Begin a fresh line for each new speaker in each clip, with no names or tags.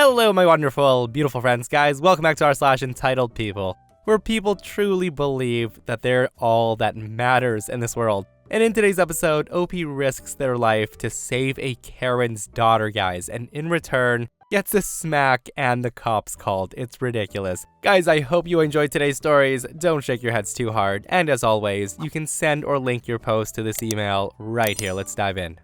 Hello, my wonderful, beautiful friends, guys. Welcome back to r/Entitled People, where people truly believe that they're all that matters in this world. And in today's episode, OP risks their life to save a Karen's daughter, guys, and in return, gets a smack and the cops called. It's ridiculous. Guys, I hope you enjoyed today's stories. Don't shake your heads too hard. And as always, you can send or link your post to this email right here. Let's dive in.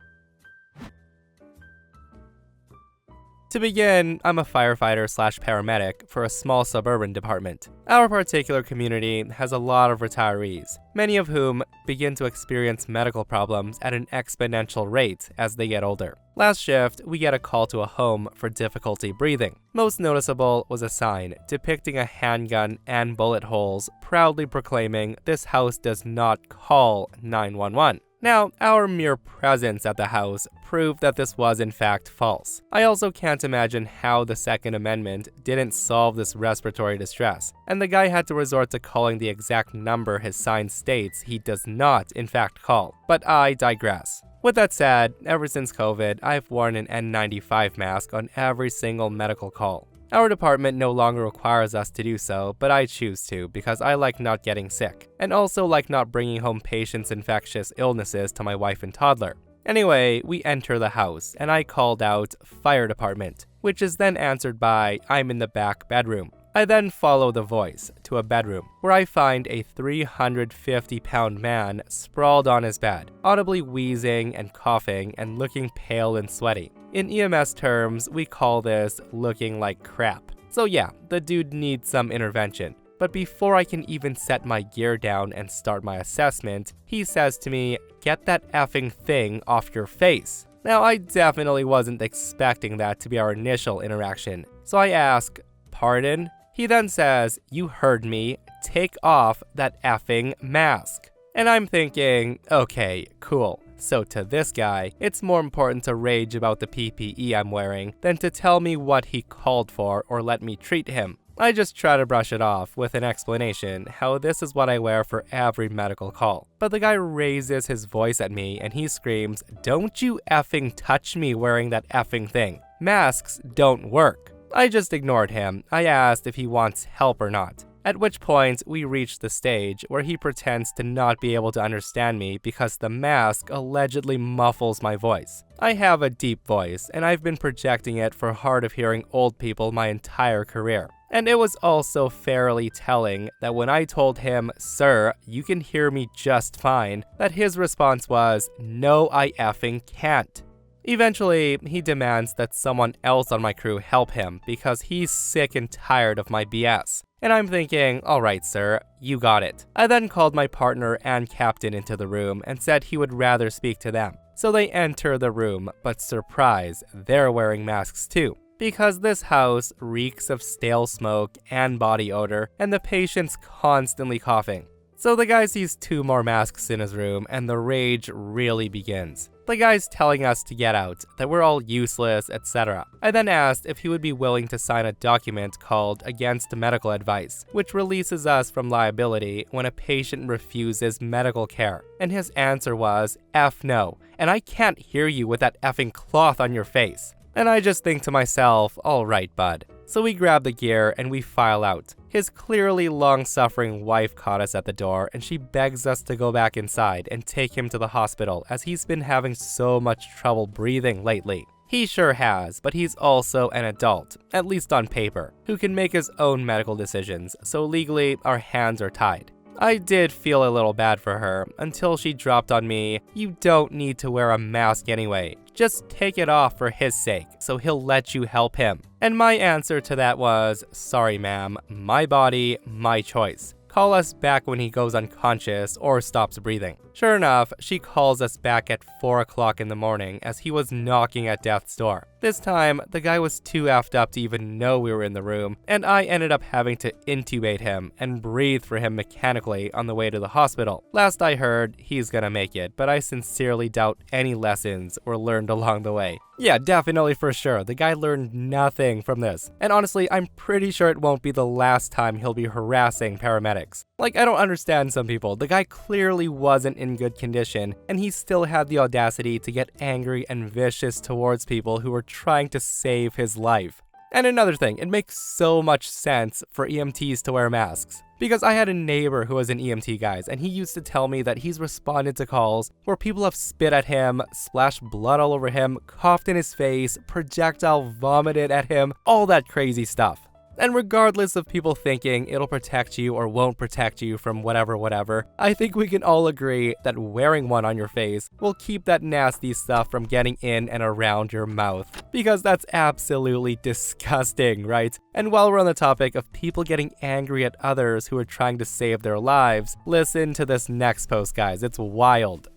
To begin, I'm a firefighter/paramedic for a small suburban department. Our particular community has a lot of retirees, many of whom begin to experience medical problems at an exponential rate as they get older. Last shift, we get a call to a home for difficulty breathing. Most noticeable was a sign depicting a handgun and bullet holes, proudly proclaiming this house does not call 911. Now, our mere presence at the house proved that this was in fact false. I also can't imagine how the Second Amendment didn't solve this respiratory distress, and the guy had to resort to calling the exact number his sign states he does not in fact call. But I digress. With that said, ever since COVID, I've worn an N95 mask on every single medical call. Our department no longer requires us to do so, but I choose to because I like not getting sick, and also like not bringing home patients' infectious illnesses to my wife and toddler. Anyway, we enter the house, and I called out fire department, which is then answered by I'm in the back bedroom. I then follow the voice to a bedroom, where I find a 350-pound man sprawled on his bed, audibly wheezing and coughing and looking pale and sweaty. In EMS terms, we call this looking like crap. So yeah, the dude needs some intervention. But before I can even set my gear down and start my assessment, he says to me, "Get that effing thing off your face." Now, I definitely wasn't expecting that to be our initial interaction. So I ask, "Pardon?" He then says, "You heard me, take off that effing mask." And I'm thinking, okay, cool. So to this guy, it's more important to rage about the PPE I'm wearing than to tell me what he called for or let me treat him. I just try to brush it off with an explanation how this is what I wear for every medical call. But the guy raises his voice at me and he screams, "Don't you effing touch me wearing that effing thing. Masks don't work." I just ignored him. I asked if he wants help or not. At which point, we reach the stage where he pretends to not be able to understand me because the mask allegedly muffles my voice. I have a deep voice, and I've been projecting it for hard-of-hearing old people my entire career. And it was also fairly telling that when I told him, "Sir, you can hear me just fine," that his response was, "No, I effing can't." Eventually, he demands that someone else on my crew help him because he's sick and tired of my BS. And I'm thinking, alright sir, you got it. I then called my partner and captain into the room and said he would rather speak to them. So they enter the room, but surprise, they're wearing masks too. Because this house reeks of stale smoke and body odor, and the patient's constantly coughing. So the guy sees 2 more masks in his room, and the rage really begins. The guy's telling us to get out, that we're all useless, etc. I then asked if he would be willing to sign a document called Against Medical Advice, which releases us from liability when a patient refuses medical care. And his answer was, "F no, and I can't hear you with that effing cloth on your face." And I just think to myself, alright bud. So we grab the gear and we file out. His clearly long-suffering wife caught us at the door and she begs us to go back inside and take him to the hospital as he's been having so much trouble breathing lately. He sure has, but he's also an adult, at least on paper, who can make his own medical decisions, so legally our hands are tied. I did feel a little bad for her until she dropped on me, "You don't need to wear a mask anyway. Just take it off for his sake, so he'll let you help him." And my answer to that was, "Sorry ma'am, my body, my choice. Call us back when he goes unconscious or stops breathing." Sure enough, she calls us back at 4 o'clock in the morning as he was knocking at death's door. This time, the guy was too effed up to even know we were in the room, and I ended up having to intubate him and breathe for him mechanically on the way to the hospital. Last I heard, he's gonna make it, but I sincerely doubt any lessons were learned along the way. Yeah, definitely for sure, the guy learned nothing from this. And honestly, I'm pretty sure it won't be the last time he'll be harassing paramedics. Like, I don't understand some people. The guy clearly wasn't in good condition, and he still had the audacity to get angry and vicious towards people who were trying to save his life. And another thing, it makes so much sense for EMTs to wear masks. Because I had a neighbor who was an EMT, guys, and he used to tell me that he's responded to calls where people have spit at him, splashed blood all over him, coughed in his face, projectile vomited at him, all that crazy stuff. And regardless of people thinking it'll protect you or won't protect you from whatever, I think we can all agree that wearing one on your face will keep that nasty stuff from getting in and around your mouth. Because that's absolutely disgusting, right? And while we're on the topic of people getting angry at others who are trying to save their lives, listen to this next post, guys. It's wild.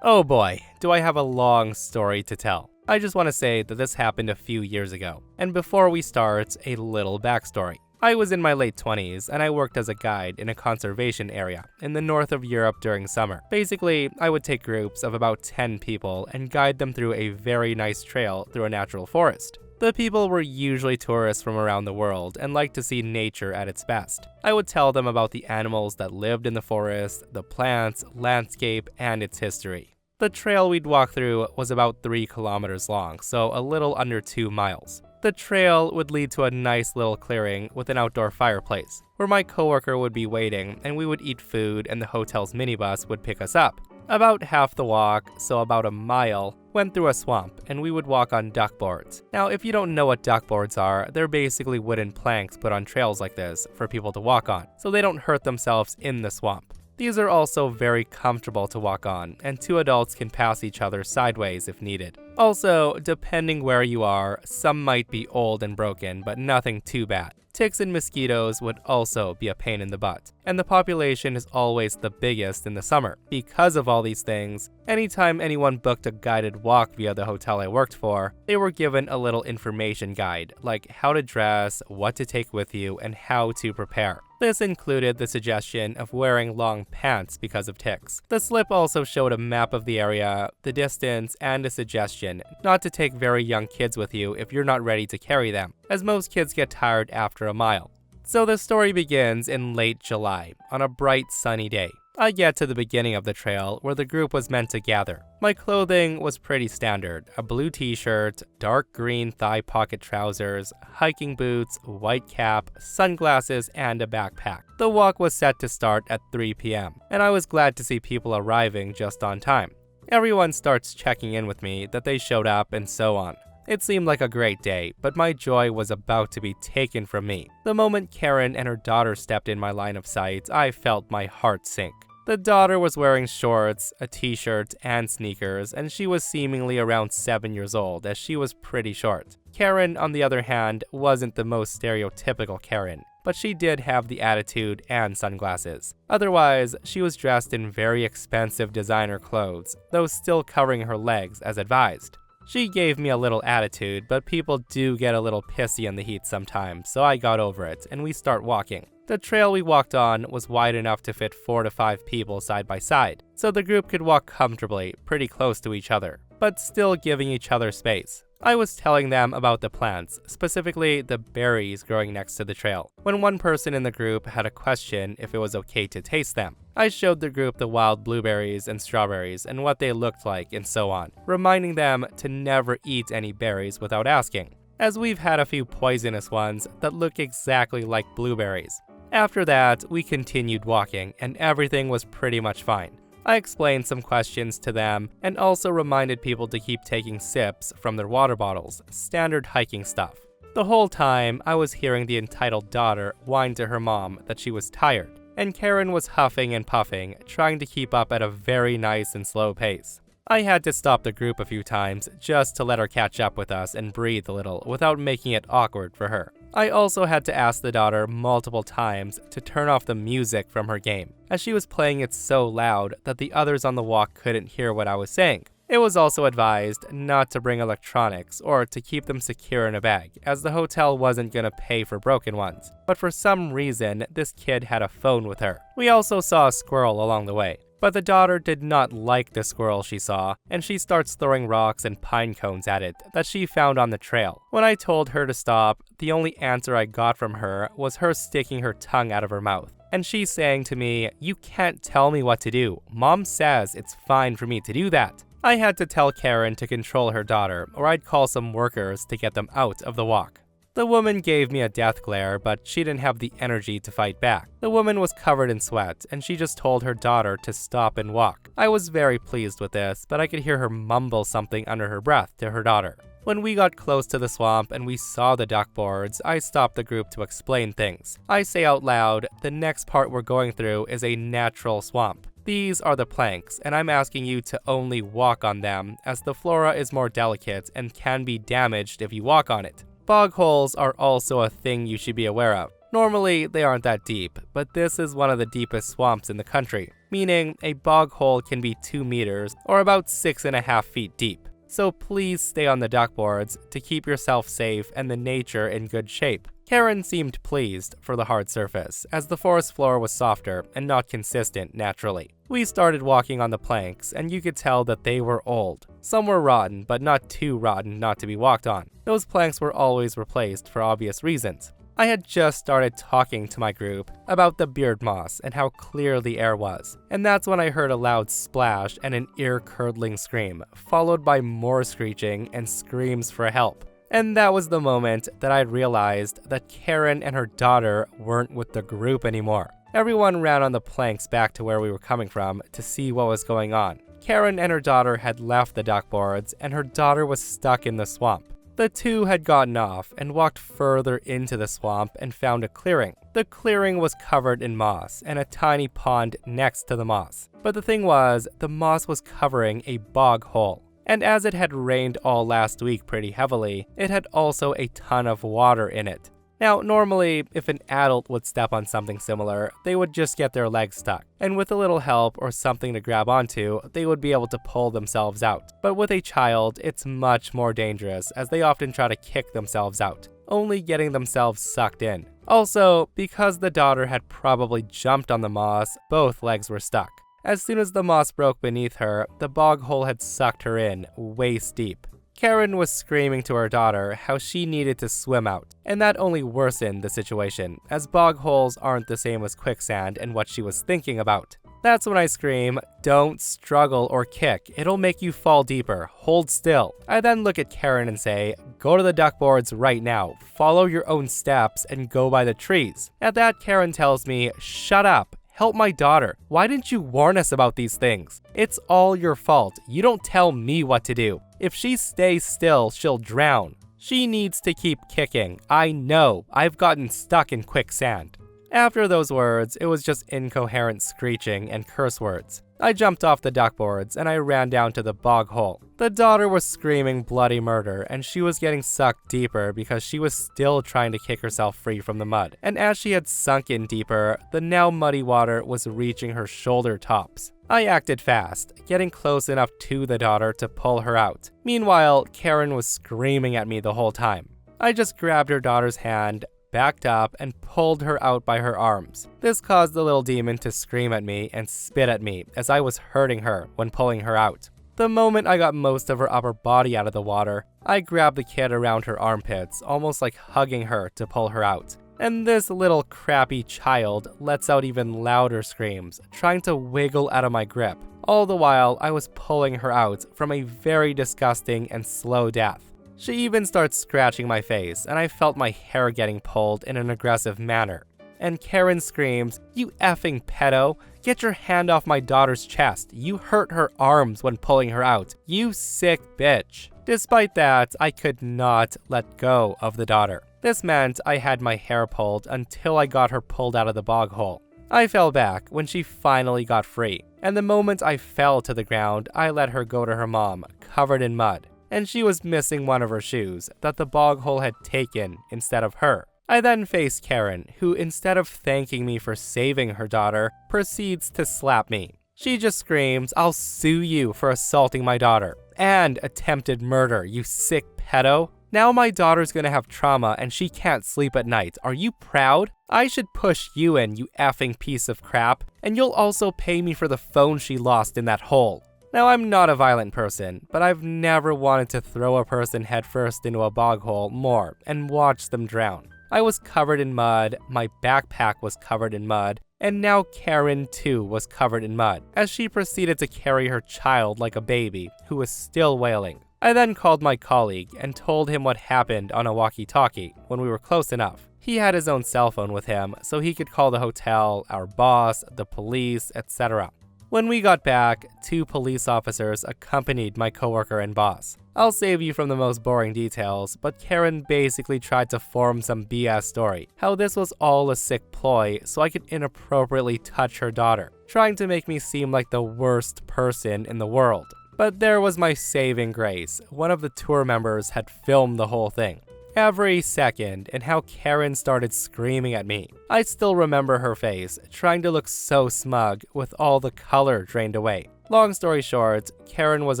Oh boy, do I have a long story to tell. I just want to say that this happened a few years ago. And before we start, a little backstory. I was in my late 20s and I worked as a guide in a conservation area in the north of Europe during summer. Basically, I would take groups of about 10 people and guide them through a very nice trail through a natural forest. The people were usually tourists from around the world and liked to see nature at its best. I would tell them about the animals that lived in the forest, the plants, landscape, and its history. The trail we'd walk through was about 3 kilometers long, so a little under 2 miles. The trail would lead to a nice little clearing with an outdoor fireplace, where my coworker would be waiting and we would eat food and the hotel's minibus would pick us up. About half the walk, so about a mile, went through a swamp and we would walk on duck boards. Now, if you don't know what duck boards are, they're basically wooden planks put on trails like this for people to walk on, so they don't hurt themselves in the swamp. These are also very comfortable to walk on, and 2 adults can pass each other sideways if needed. Also, depending where you are, some might be old and broken, but nothing too bad. Ticks and mosquitoes would also be a pain in the butt, and the population is always the biggest in the summer. Because of all these things, anytime anyone booked a guided walk via the hotel I worked for, they were given a little information guide, like how to dress, what to take with you, and how to prepare. This included the suggestion of wearing long pants because of ticks. The slip also showed a map of the area, the distance, and a suggestion not to take very young kids with you if you're not ready to carry them, as most kids get tired after a mile. So the story begins in late July, on a bright sunny day. I get to the beginning of the trail where the group was meant to gather. My clothing was pretty standard: a blue t-shirt, dark green thigh pocket trousers, hiking boots, white cap, sunglasses, and a backpack. The walk was set to start at 3 p.m., and I was glad to see people arriving just on time. Everyone starts checking in with me that they showed up and so on. It seemed like a great day, but my joy was about to be taken from me. The moment Karen and her daughter stepped in my line of sight, I felt my heart sink. The daughter was wearing shorts, a t-shirt, and sneakers, and she was seemingly around 7 years old, as she was pretty short. Karen, on the other hand, wasn't the most stereotypical Karen, but she did have the attitude and sunglasses. Otherwise, she was dressed in very expensive designer clothes, though still covering her legs as advised. She gave me a little attitude, but people do get a little pissy in the heat sometimes, so I got over it, and we start walking. The trail we walked on was wide enough to fit 4 to 5 people side by side, so the group could walk comfortably, pretty close to each other, but still giving each other space. I was telling them about the plants, specifically the berries growing next to the trail, when one person in the group had a question if it was okay to taste them. I showed the group the wild blueberries and strawberries and what they looked like and so on, reminding them to never eat any berries without asking, as we've had a few poisonous ones that look exactly like blueberries. After that, we continued walking, and everything was pretty much fine. I explained some questions to them and also reminded people to keep taking sips from their water bottles, standard hiking stuff. The whole time, I was hearing the entitled daughter whine to her mom that she was tired, and Karen was huffing and puffing, trying to keep up at a very nice and slow pace. I had to stop the group a few times just to let her catch up with us and breathe a little without making it awkward for her. I also had to ask the daughter multiple times to turn off the music from her game, as she was playing it so loud that the others on the walk couldn't hear what I was saying. It was also advised not to bring electronics or to keep them secure in a bag, as the hotel wasn't gonna pay for broken ones. But for some reason, this kid had a phone with her. We also saw a squirrel along the way, but the daughter did not like the squirrel she saw, and she starts throwing rocks and pine cones at it that she found on the trail. When I told her to stop, the only answer I got from her was her sticking her tongue out of her mouth, and she saying to me, "You can't tell me what to do. Mom says it's fine for me to do that." I had to tell Karen to control her daughter, or I'd call some workers to get them out of the walk. The woman gave me a death glare, but she didn't have the energy to fight back. The woman was covered in sweat, and she just told her daughter to stop and walk. I was very pleased with this, but I could hear her mumble something under her breath to her daughter. When we got close to the swamp and we saw the duck boards, I stopped the group to explain things. I say out loud, the next part we're going through is a natural swamp. These are the planks, and I'm asking you to only walk on them, as the flora is more delicate and can be damaged if you walk on it. Bog holes are also a thing you should be aware of. Normally, they aren't that deep, but this is one of the deepest swamps in the country, meaning a bog hole can be 2 meters or about 6.5 feet deep. So please stay on the duck boards to keep yourself safe and the nature in good shape. Karen seemed pleased for the hard surface, as the forest floor was softer and not consistent naturally. We started walking on the planks, and you could tell that they were old. Some were rotten, but not too rotten not to be walked on. Those planks were always replaced for obvious reasons. I had just started talking to my group about the beard moss and how clear the air was, and that's when I heard a loud splash and an ear-curdling scream, followed by more screeching and screams for help. And that was the moment that I realized that Karen and her daughter weren't with the group anymore. Everyone ran on the planks back to where we were coming from to see what was going on. Karen and her daughter had left the duck boards, and her daughter was stuck in the swamp. The two had gotten off and walked further into the swamp and found a clearing. The clearing was covered in moss and a tiny pond next to the moss. But the thing was, the moss was covering a bog hole. And as it had rained all last week pretty heavily, it had also a ton of water in it. Now, normally, if an adult would step on something similar, they would just get their legs stuck, and with a little help or something to grab onto, they would be able to pull themselves out. But with a child, it's much more dangerous, as they often try to kick themselves out, only getting themselves sucked in. Also, because the daughter had probably jumped on the moss, both legs were stuck. As soon as the moss broke beneath her, the bog hole had sucked her in, waist deep. Karen was screaming to her daughter how she needed to swim out, and that only worsened the situation, as bog holes aren't the same as quicksand and what she was thinking about. That's when I scream, "Don't struggle or kick, it'll make you fall deeper, hold still." I then look at Karen and say, "Go to the duck boards right now, follow your own steps and go by the trees." At that, Karen tells me, "Shut up. Help my daughter. Why didn't you warn us about these things? It's all your fault. You don't tell me what to do. If she stays still, she'll drown. She needs to keep kicking. I know. I've gotten stuck in quicksand." After those words, it was just incoherent screeching and curse words. I jumped off the duck boards and I ran down to the bog hole. The daughter was screaming bloody murder, and she was getting sucked deeper because she was still trying to kick herself free from the mud. And as she had sunk in deeper, the now muddy water was reaching her shoulder tops. I acted fast, getting close enough to the daughter to pull her out. Meanwhile, Karen was screaming at me the whole time. I just grabbed her daughter's hand, backed up, and pulled her out by her arms. This caused the little demon to scream at me and spit at me as I was hurting her when pulling her out. The moment I got most of her upper body out of the water, I grabbed the kid around her armpits, almost like hugging her to pull her out. And this little crappy child lets out even louder screams, trying to wiggle out of my grip. All the while, I was pulling her out from a very disgusting and slow death. She even starts scratching my face, and I felt my hair getting pulled in an aggressive manner. And Karen screams, "You effing pedo! Get your hand off my daughter's chest! You hurt her arms when pulling her out! You sick bitch!" Despite that, I could not let go of the daughter. This meant I had my hair pulled until I got her pulled out of the bog hole. I fell back when she finally got free, and the moment I fell to the ground, I let her go to her mom, covered in mud. And she was missing one of her shoes that the bog hole had taken instead of her. I then faced Karen, who instead of thanking me for saving her daughter, proceeds to slap me. She just screams, "I'll sue you for assaulting my daughter and attempted murder, you sick pedo. Now my daughter's gonna have trauma and she can't sleep at night. Are you proud? I should push you in, you effing piece of crap, and you'll also pay me for the phone she lost in that hole." Now, I'm not a violent person, but I've never wanted to throw a person headfirst into a bog hole more and watch them drown. I was covered in mud, my backpack was covered in mud, And now Karen too was covered in mud, as she proceeded to carry her child like a baby, who was still wailing. I then called my colleague and told him what happened on a walkie-talkie when we were close enough. He had his own cell phone with him, so he could call the hotel, our boss, the police, etc. When we got back, 2 police officers accompanied my coworker and boss. I'll save you from the most boring details, but Karen basically tried to form some BS story, how this was all a sick ploy so I could inappropriately touch her daughter, trying to make me seem like the worst person in the world. But there was my saving grace. One of the tour members had filmed the whole thing. Every second, and how Karen started screaming at me. I still remember her face, trying to look so smug with all the color drained away. Long story short, Karen was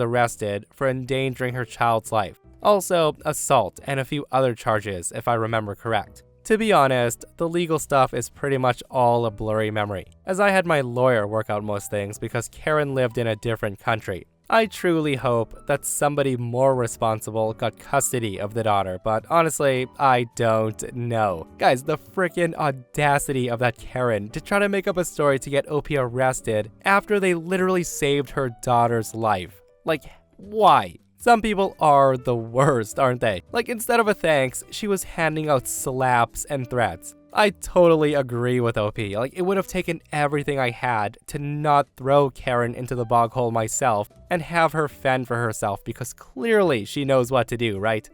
arrested for endangering her child's life. Also, assault and a few other charges, if I remember correct. To be honest, the legal stuff is pretty much all a blurry memory, as I had my lawyer work out most things because Karen lived in a different country. I truly hope that somebody more responsible got custody of the daughter, but honestly, I don't know. Guys, the freaking audacity of that Karen to try to make up a story to get OP arrested after they literally saved her daughter's life. Like, why? Some people are the worst, aren't they? Like, instead of a thanks, she was handing out slaps and threats. I totally agree with OP. Like, it would have taken everything I had to not throw Karen into the bog hole myself and have her fend for herself because clearly she knows what to do, right?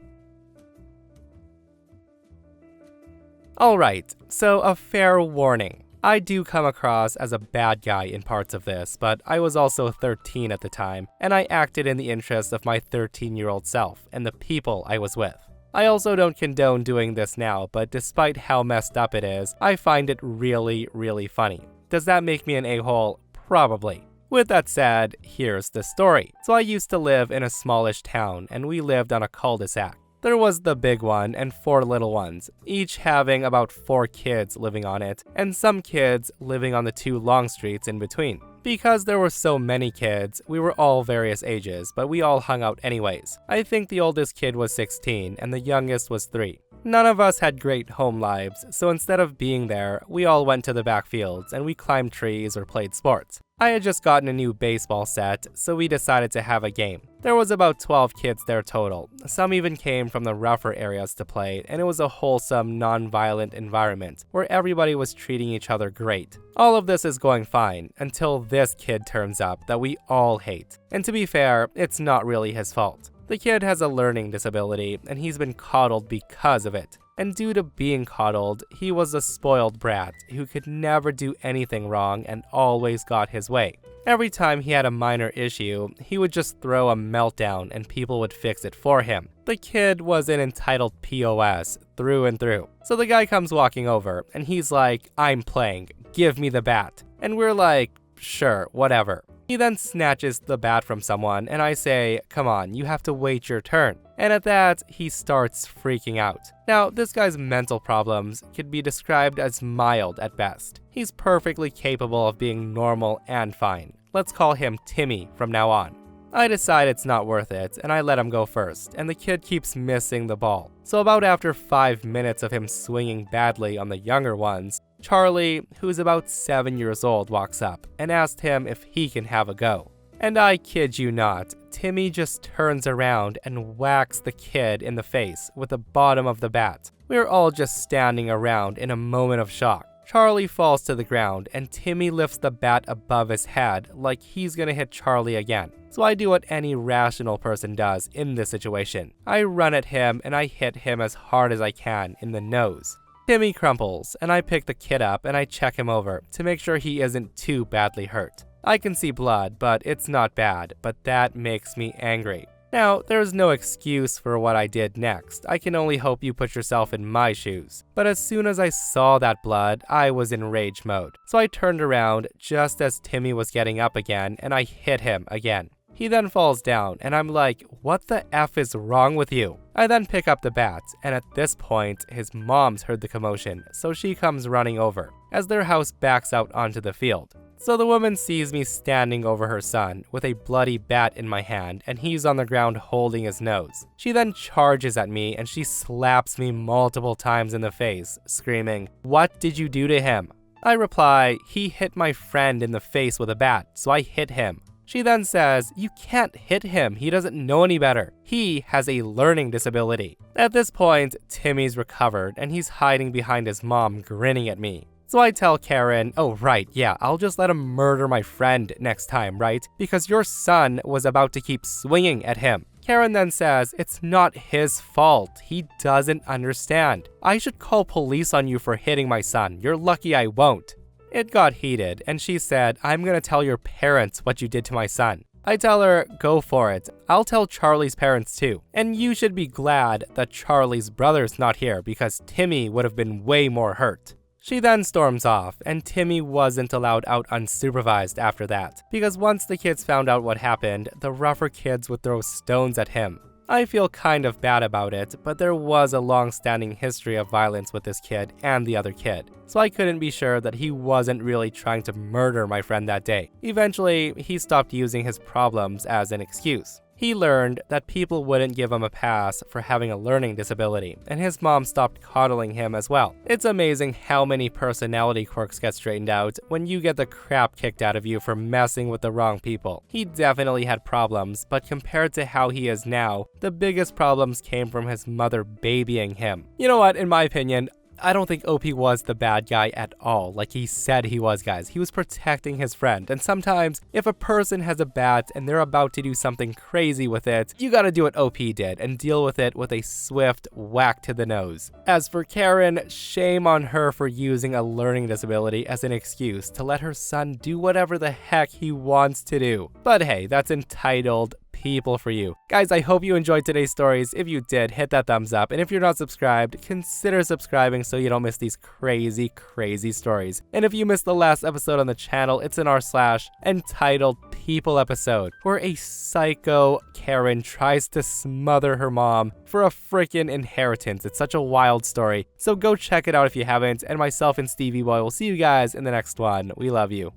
Alright, so a fair warning. I do come across as a bad guy in parts of this, but I was also 13 at the time, and I acted in the interest of my 13-year-old self and the people I was with. I also don't condone doing this now, but despite how messed up it is, I find it really, really funny. Does that make me an a-hole? Probably. With that said, here's the story. So I used to live in a smallish town, and we lived on a cul-de-sac. There was the big one and 4 little ones, each having about 4 kids living on it, and some kids living on the 2 long streets in between. Because there were so many kids, we were all various ages, but we all hung out anyways. I think the oldest kid was 16 and the youngest was 3. None of us had great home lives, so instead of being there, we all went to the back fields and we climbed trees or played sports. I had just gotten a new baseball set, so we decided to have a game. There was about 12 kids there total. Some even came from the rougher areas to play, and it was a wholesome, non-violent environment where everybody was treating each other great. All of this is going fine until this kid turns up that we all hate. And to be fair, it's not really his fault. The kid has a learning disability, and he's been coddled because of it. And due to being coddled, he was a spoiled brat who could never do anything wrong and always got his way. Every time he had a minor issue, he would just throw a meltdown and people would fix it for him. The kid was an entitled POS through and through. So the guy comes walking over and he's like, "I'm playing, give me the bat." And we're like, "Sure, whatever." He then snatches the bat from someone and I say, "Come on, you have to wait your turn." And at that, he starts freaking out. Now, this guy's mental problems could be described as mild at best. He's perfectly capable of being normal and fine. Let's call him Timmy from now on. I decide it's not worth it, and I let him go first, and the kid keeps missing the ball. So about after 5 minutes of him swinging badly on the younger ones, Charlie, who's about 7 years old, walks up and asked him if he can have a go. And I kid you not, Timmy just turns around and whacks the kid in the face with the bottom of the bat. We're all just standing around in a moment of shock. Charlie falls to the ground and Timmy lifts the bat above his head like he's gonna hit Charlie again. So I do what any rational person does in this situation. I run at him and I hit him as hard as I can in the nose. Timmy crumples and I pick the kid up and I check him over to make sure he isn't too badly hurt. I can see blood, but it's not bad, but that makes me angry. Now, there's no excuse for what I did next. I can only hope you put yourself in my shoes. But as soon as I saw that blood, I was in rage mode. So I turned around just as Timmy was getting up again and I hit him again. He then falls down and I'm like, "What the F is wrong with you?" I then pick up the bat and at this point, his mom's heard the commotion, so she comes running over as their house backs out onto the field. So the woman sees me standing over her son with a bloody bat in my hand and he's on the ground holding his nose. She then charges at me and she slaps me multiple times in the face, screaming, "What did you do to him?" I reply, he hit my friend in the face with a bat, so I hit him. She then says, you can't hit him, he doesn't know any better. He has a learning disability. At this point, Timmy's recovered and he's hiding behind his mom, grinning at me. So I tell Karen, oh right, yeah, I'll just let him murder my friend next time, right? Because your son was about to keep swinging at him. Karen then says, it's not his fault. He doesn't understand. I should call police on you for hitting my son. You're lucky I won't. It got heated, and she said, I'm gonna tell your parents what you did to my son. I tell her, go for it. I'll tell Charlie's parents too. And you should be glad that Charlie's brother's not here because Timmy would have been way more hurt. She then storms off, and Timmy wasn't allowed out unsupervised after that, because once the kids found out what happened, the rougher kids would throw stones at him. I feel kind of bad about it, but there was a long-standing history of violence with this kid and the other kid, so I couldn't be sure that he wasn't really trying to murder my friend that day. Eventually, he stopped using his problems as an excuse. He learned that people wouldn't give him a pass for having a learning disability, and his mom stopped coddling him as well. It's amazing how many personality quirks get straightened out when you get the crap kicked out of you for messing with the wrong people. He definitely had problems, but compared to how he is now, the biggest problems came from his mother babying him. You know what, in my opinion, I don't think OP was the bad guy at all, like he said he was, guys. He was protecting his friend, and sometimes, if a person has a bat and they're about to do something crazy with it, you gotta do what OP did and deal with it with a swift whack to the nose. As for Karen, shame on her for using a learning disability as an excuse to let her son do whatever the heck he wants to do. But hey, that's entitled people for you. Guys, I hope you enjoyed today's stories. If you did, hit that thumbs up. And if you're not subscribed, consider subscribing so you don't miss these crazy stories. And if you missed the last episode on the channel, it's in our /EntitledPeople episode, where a psycho Karen tries to smother her mom for a freaking inheritance. It's such a wild story. So go check it out if you haven't. And myself and Stevie Boy will see you guys in the next one. We love you.